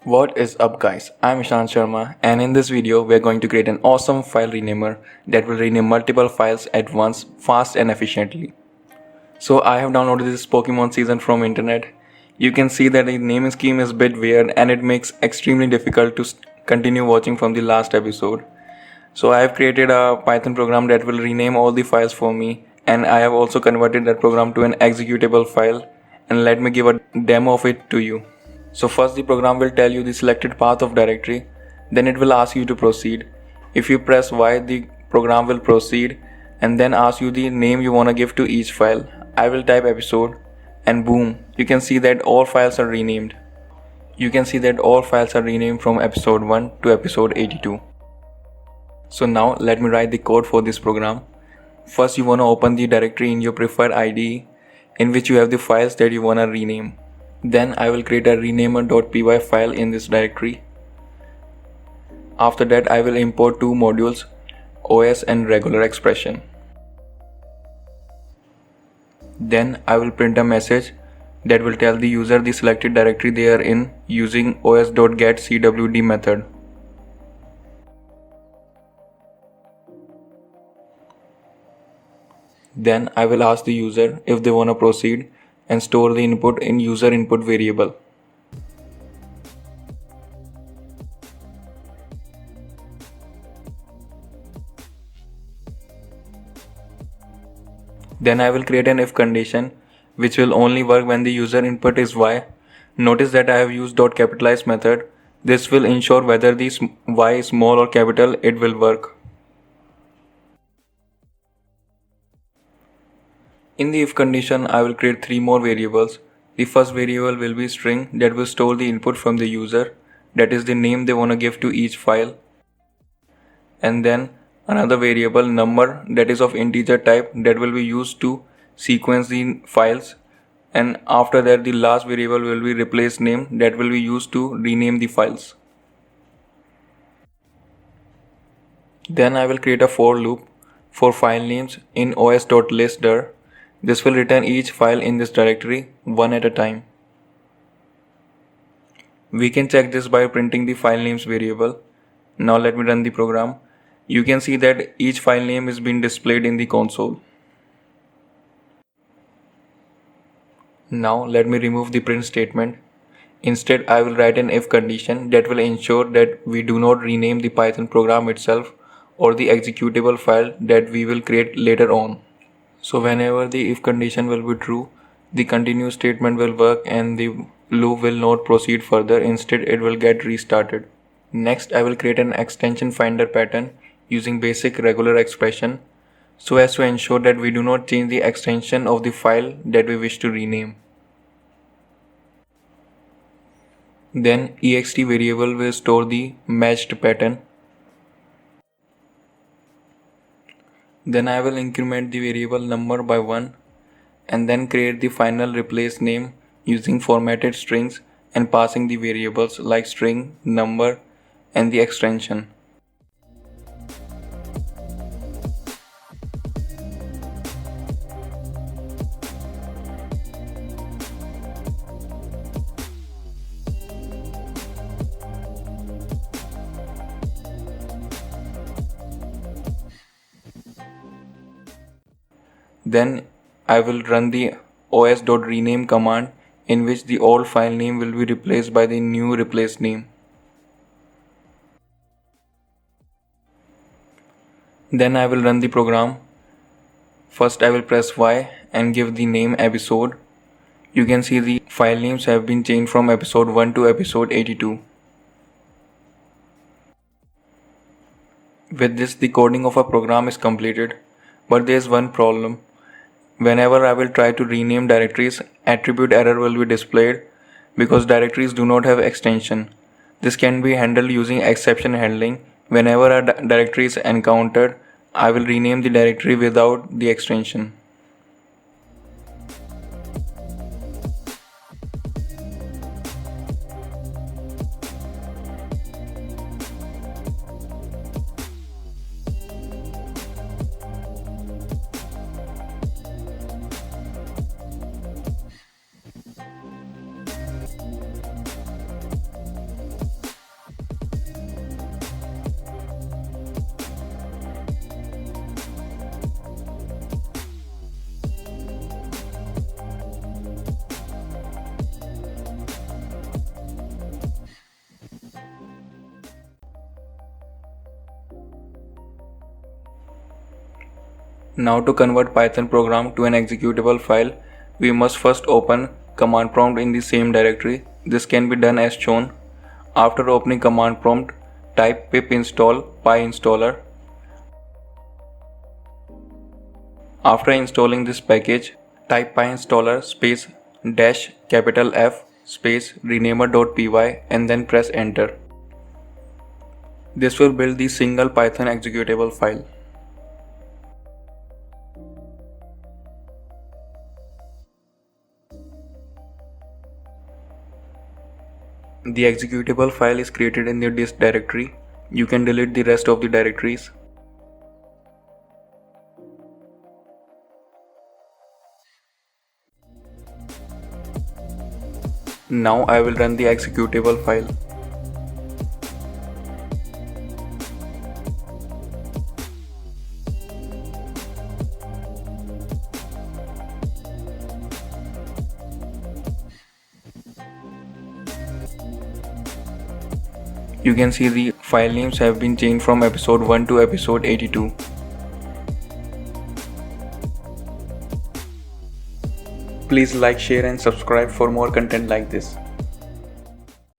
What is up guys, I'm Ishan Sharma and in this video we are going to create an awesome file renamer that will rename multiple files at once fast and efficiently. So I have downloaded this Pokemon season from internet. You can see that the naming scheme is a bit weird and it makes extremely difficult to continue watching from the last episode. So I have created a Python program that will rename all the files for me, and I have also converted that program to an executable file, and let me give a demo of it to you. So first the program will tell you the selected path of directory, then it will ask you to proceed. If you press Y, the program will proceed and then ask you the name you want to give to each file. I will type episode and boom, you can see that all files are renamed. You can see that all files are renamed from episode 1 to episode 82. So now let me write the code for this program. First you want to open the directory in your preferred IDE in which you have the files that you want to rename. Then I will create a renamer.py file in this directory. After that I will import two modules, OS and regular expression. Then I will print a message that will tell the user the selected directory they are in using os.getCwd method. Then I will ask the user if they want to proceed and store the input in user input variable. Then I will create an if condition which will only work when the user input is y. Notice that I have used .capitalize method. This will ensure whether the y is small or capital, it will work. In the if condition, I will create three more variables. The first variable will be string that will store the input from the user, that is the name they want to give to each file. And then another variable number that is of integer type that will be used to sequence the files. And after that the last variable will be replace name that will be used to rename the files. Then I will create a for loop for file names in os.listdir. This will return each file in this directory one at a time. We can check this by printing the file names variable. Now let me run the program. You can see that each file name is being displayed in the console. Now let me remove the print statement. Instead I will write an if condition that will ensure that we do not rename the Python program itself or the executable file that we will create later on. So whenever the if condition will be true, the continue statement will work and the loop will not proceed further. Instead it will get restarted. Next I will create an extension finder pattern using basic regular expression so as to ensure that we do not change the extension of the file that we wish to rename. Then ext variable will store the matched pattern. Then I will increment the variable number by 1 and then create the final replace name using formatted strings and passing the variables like string, number and the extension. Then I will run the os.rename command in which the old file name will be replaced by the new replace name. Then I will run the program. First I will press Y and give the name episode. You can see the file names have been changed from episode 1 to episode 82. With this the coding of a program is completed, but there is one problem. Whenever I will try to rename directories, attribute error will be displayed because directories do not have extension. This can be handled using exception handling. Whenever a directory is encountered, I will rename the directory without the extension. Now to convert Python program to an executable file, we must first open command prompt in the same directory. This can be done as shown. After opening command prompt, type pip install pyinstaller. After installing this package, type pyinstaller space dash capital F space renamer.py and then press enter. This will build the single Python executable file. The executable file is created in the dist directory. You can delete the rest of the directories. Now I will run the executable file. You can see the file names have been changed from episode 1 to episode 82. Please like, share and subscribe for more content like this.